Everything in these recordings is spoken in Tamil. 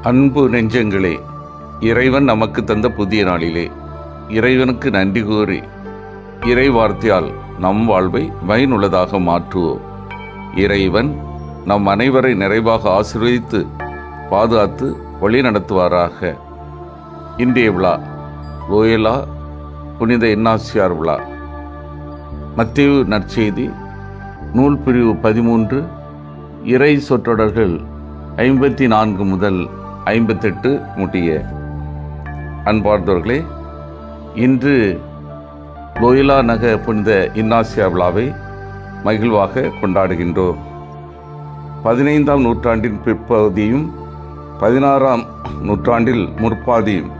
அன்பு நெஞ்சங்களே, இறைவன் நமக்கு தந்த புதிய நாளிலே இறைவனுக்கு நன்றி கூறி இறை வார்த்தையால் நம் வாழ்வை பயனுள்ளதாக மாற்றுவோம். இறைவன் நம் அனைவரை நிறைவாக ஆசீர்வதித்து பாதுகாத்து வழி நடத்துவாராக. இன்றைய விழா லோயலா புனித இன்னாசியார் விழா. மத்தேயு நற்செய்தி நூல் பிரிவு 13 இறை சொற்றொடர்கள் 54 முதல் 58 முடிய. அன்பார்ந்தவர்களே, இன்று லோயலா நகர் புனித இன்னாசியா விழாவை மகிழ்வாக கொண்டாடுகின்றோம். 15ஆம் நூற்றாண்டின் பிற்பகுதியும் 16ஆம் நூற்றாண்டில் முற்பாதியும்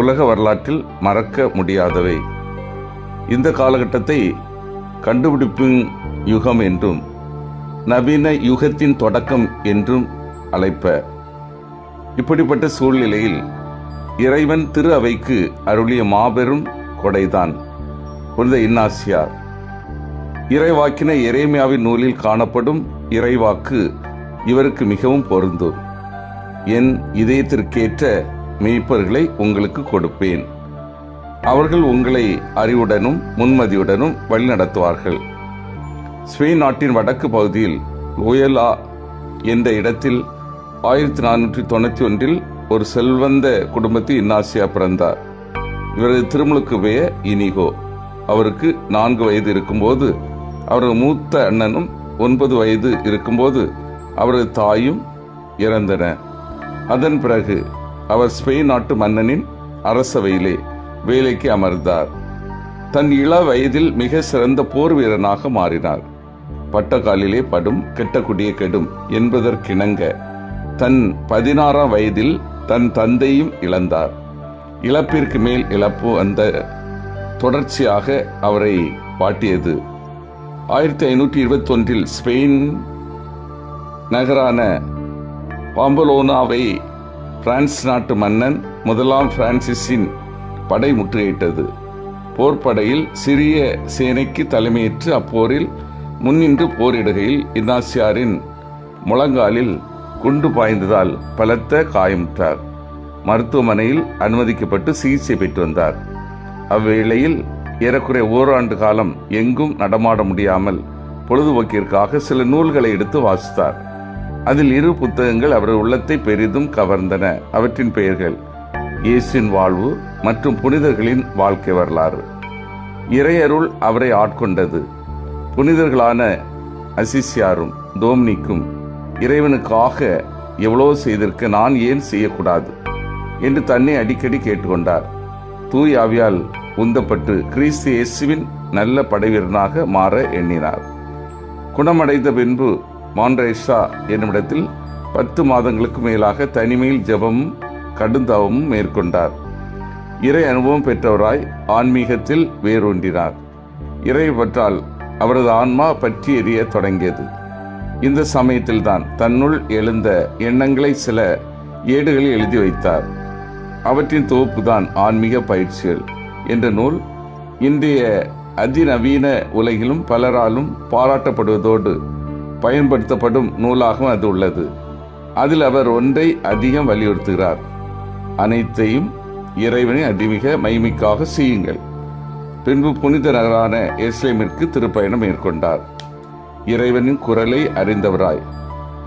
உலக வரலாற்றில் மறக்க முடியாதவை. இந்த காலகட்டத்தை கண்டுபிடிப்பின் யுகம் என்றும் நவீன யுகத்தின் தொடக்கம் என்றும் அழைப்ப. இப்படிப்பட்ட சூழ்நிலையில் இறைவன் திரு அவைக்கு அருளிய மாபெரும் கொடைதான் புனித இன்னாசியார். இறைவாக்கின எரேமியாவின் நூலில் காணப்படும் இறைவாக்கு இவருக்கு மிகவும் பொருந்தும். என் இதயத்திற்கேற்ற மேய்ப்பர்களை உங்களுக்கு கொடுப்பேன், அவர்கள் உங்களை அறிவுடனும் முன்மதியுடனும் வழிநடத்துவார்கள். ஸ்பெயின் நாட்டின் வடக்கு பகுதியில் லோயலா என்ற இடத்தில் 1491 ஒரு செல்வந்த குடும்பத்தில் இன்னாசியா பிறந்தார். இவரது திருமுழுக்கு பெயர் இனிகோ. அவருக்கு 4 வயது இருக்கும்போது அவரது மூத்த அண்ணனும் 9 வயது இருக்கும்போது அவரது தாயும் இறந்தனர். அதன் பிறகு அவர் ஸ்பெயின் நாட்டு மன்னனின் அரசவையிலே வேலைக்கு அமர்ந்தார். தன் இள வயதில் மிக சிறந்த போர் வீரனாக மாறினார். பட்டக்காலிலே படும் கெட்டக்குடிய கெடும் என்பதற்கிணங்க தன் 16ஆம் வயதில் தன் தந்தையும் இழந்தார். இழப்பிற்கு மேல் இழப்பு அந்த தொடர்ச்சியாக அவரை வாட்டியது. 1521 ஸ்பெயின் நகரான பாம்பலோனாவை பிரான்ஸ் நாட்டு மன்னன் 1ஆம் பிரான்சிஸின் படை முற்றுகையிட்டது. போர்ப்படையில் சிறிய சேனைக்கு தலைமையேற்று அப்போரில் முன்னின்று போரிடுகையில் இன்னாசியாரின் முழங்காலில் குண்டு பாய்ந்ததால் பலத்த காயமுற்றார். மருத்துவமனையில் அனுமதிக்கப்பட்டு சிகிச்சை பெற்று வந்தார். அவ்வேளையில் ஏறக்குறைய ஓராண்டு காலம் எங்கும் நடமாட முடியாமல் பொழுதுபோக்கிற்காக சில நூல்களை எடுத்து வாசித்தார். அதில் 2 புத்தகங்கள் அவர் உள்ளத்தை பெரிதும் கவர்ந்தன. அவற்றின் பெயர்கள் இயேசுவின் வாழ்வு மற்றும் புனிதர்களின் வாழ்க்கை வரலாறு. இறையருள் அவரை ஆட்கொண்டது. புனிதர்களான அசிசியாரும் டோம்னிக்கும் இறைவனுக்காக எவ்வளவு செய்திருக்க நான் ஏன் செய்யக்கூடாது என்று தன்னை அடிக்கடி கேட்டுக்கொண்டார். தூய் ஆவியால் உந்தப்பட்டு கிறிஸ்து இயேசுவின் நல்ல படைவீரனாக மாற எண்ணினார். குணமடைந்த பின்பு மான்ரேஷா என்னுமிடத்தில் 10 மாதங்களுக்கு மேலாக தனிமையில் ஜெபமும் கடுந்தவமும் மேற்கொண்டார். இறை அனுபவம் பெற்றவராய் ஆன்மீகத்தில் வேரூன்றினார். இறை பற்றால் அவரது ஆன்மா பற்றி எரிய தொடங்கியது. இந்த சமயத்தில் தான் தன்னுள் எழுந்த எண்ணங்களை சில ஏடுகளில் எழுதி வைத்தார். அவற்றின் தொகுப்புதான் ஆன்மீக பயிற்சிகள் என்ற நூல். இன்றைய அதிநவீன உலகிலும் பலராலும் பாராட்டப்படுவதோடு பயன்படுத்தப்படும் நூலாகவும் அது உள்ளது. அதில் அவர் ஒன்றை அதிகம் வலியுறுத்துகிறார்: அனைத்தையும் இறைவனை அதிமிக மகிமைக்காக செய்யுங்கள். பின்பு புனித நகரான எருசலேமிற்கு திருப்பயணம் மேற்கொண்டார். இறைவனின் குரலை அறிந்தவராய்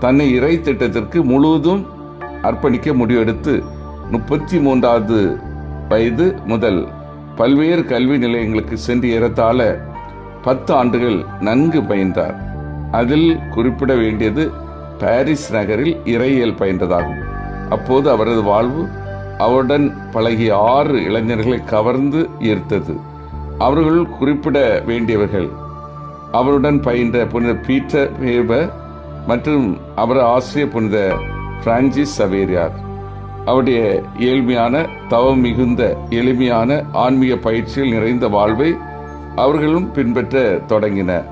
தன்னை இறை திட்டத்திற்கு முழுவதும் அர்ப்பணிக்க முடிவெடுத்து 33வது வயது முதல் பல்வேறு கல்வி நிலையங்களுக்கு சென்று ஏறத்தாழ 10 ஆண்டுகள் நன்கு பயின்றார். அதில் குறிப்பிட வேண்டியது பாரிஸ் நகரில் இறையியல் பயின்றதாகும். அப்போது அவரது வாழ்வு அவருடன் பழகிய 6 இளைஞர்களை கவர்ந்து ஈர்த்தது. அவர்கள் குறிப்பிட வேண்டியவர்கள் அவருடன் பயின்ற புனித பீட்டர் பேபர் மற்றும் அவர் ஆசிரியர் புனித பிரான்சிஸ் சவேரியார். அவருடைய ஏழ்மையான தவம் மிகுந்த எளிமையான ஆன்மீக பயிற்சியில் நிறைந்த வாழ்வை அவர்களும் பின்பற்ற தொடங்கினர்.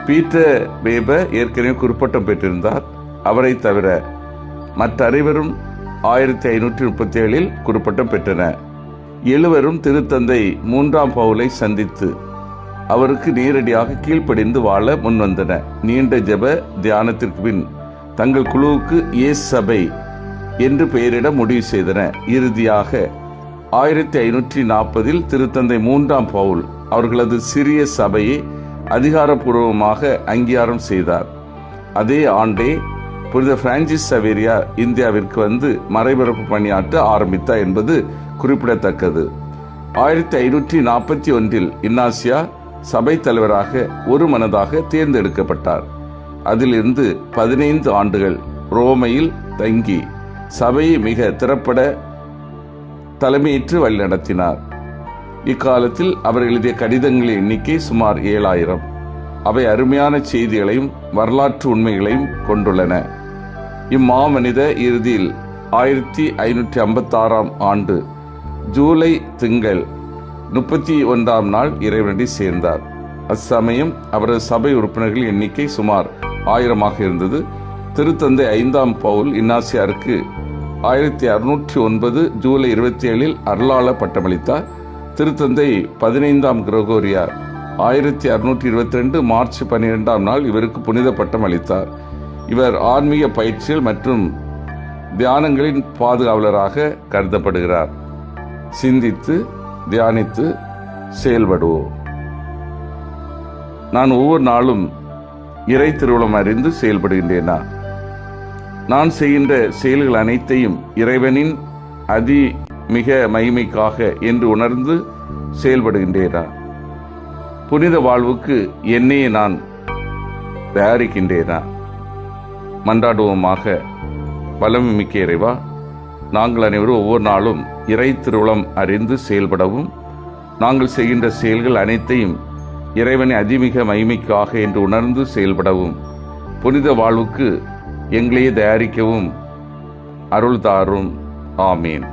பீட்டர் பேபர் ஏற்கனவே குறிப்பட்டம் பெற்றிருந்தார். அவரை தவிர மற்ற அனைவரும் 1537 குறிப்பட்டம் பெற்றனர். 7வரும் திருத்தந்தை 3ஆம் பவுலை சந்தித்து அவருக்கு நேரடியாக கீழ்ப்படிந்து வாழ முன்வந்தன. நீண்ட ஜெப தியானத்திற்கு பின் தங்கள் குழுவுக்கு இயேசு சபை என்று பெயரிட முடிவு செய்தன. இறுதியாக 1540 திருத்தந்தை 3ஆம் பவுல் அவர்களது சிறிய சபையை அதிகாரப்பூர்வமாக அங்கீகாரம் செய்தார். அதே ஆண்டே புனித பிரான்சிஸ் சவேரியா இந்தியாவிற்கு வந்து மறைபரப்பு பணியாற்ற ஆரம்பித்தார் என்பது குறிப்பிடத்தக்கது. 1541 இன்னாசியா சபை தலைவராக ஒரு மனதாக தேர்ந்தெடுக்கப்பட்டார். அதிலிருந்து 15 ஆண்டுகள் ரோமையில் தங்கி சபையை மிக திறப்பட தலைமையேற்று வழிநடத்தினார். இக்காலத்தில் அவர் எழுதிய கடிதங்களின் எண்ணிக்கை சுமார் 7000. அவை அருமையான செய்திகளையும் வரலாற்று உண்மைகளையும் கொண்டுள்ளன. இம்மாமனித இறுதியில் 1556ஆம் ஆண்டு ஜூலை திங்கள் 31ஆம் நாள் இறைவனடி சேர்ந்தார். அச்சமயம் அவரது சபை உறுப்பினர்கள் எண்ணிக்கை சுமார் 1000 இருந்தது. திருத்தந்தை 5ஆம் பவுல் இன்னாசியாருக்கு 1609 ஜூலை 27 அருளாள பட்டமளித்தார். திருத்தந்தை 15ஆம் கிரகோரியார் 1622 மார்ச் 12ஆம் நாள் இவருக்கு புனித பட்டம் அளித்தார். இவர் ஆன்மீக பயிற்சிகள் மற்றும் தியானங்களின் பாதுகாவலராக கருதப்படுகிறார். சிந்தித்து தியானித்து செயல்படுவோம். நான் ஒவ்வொரு நாளும் இறை திருவுளம் அறிந்து செயல்படுகின்றேனா? நான் செய்கின்ற செயல்கள் அனைத்தையும் இறைவனின் மிக மகிமைக்காக என்று உணர்ந்து செயல்படுகின்றேனா? புனித வாழ்வுக்கு என்னையே நான் தயாரிக்கின்றேனா? மன்றாடுவோமாக. வல்லமை மிக்க இறைவா, நாங்கள் அனைவரும் ஒவ்வொரு நாளும் இறை திருவுளம் அறிந்து செயல்படவும், நாங்கள் செய்கின்ற செயல்கள் அனைத்தையும் இறைவனை அதிமிக மகிமைக்காக என்று உணர்ந்து செயல்படவும், புனித வாழ்வுக்கு எங்களையே தயாரிக்கவும் அருள் தாரும். ஆமீன்.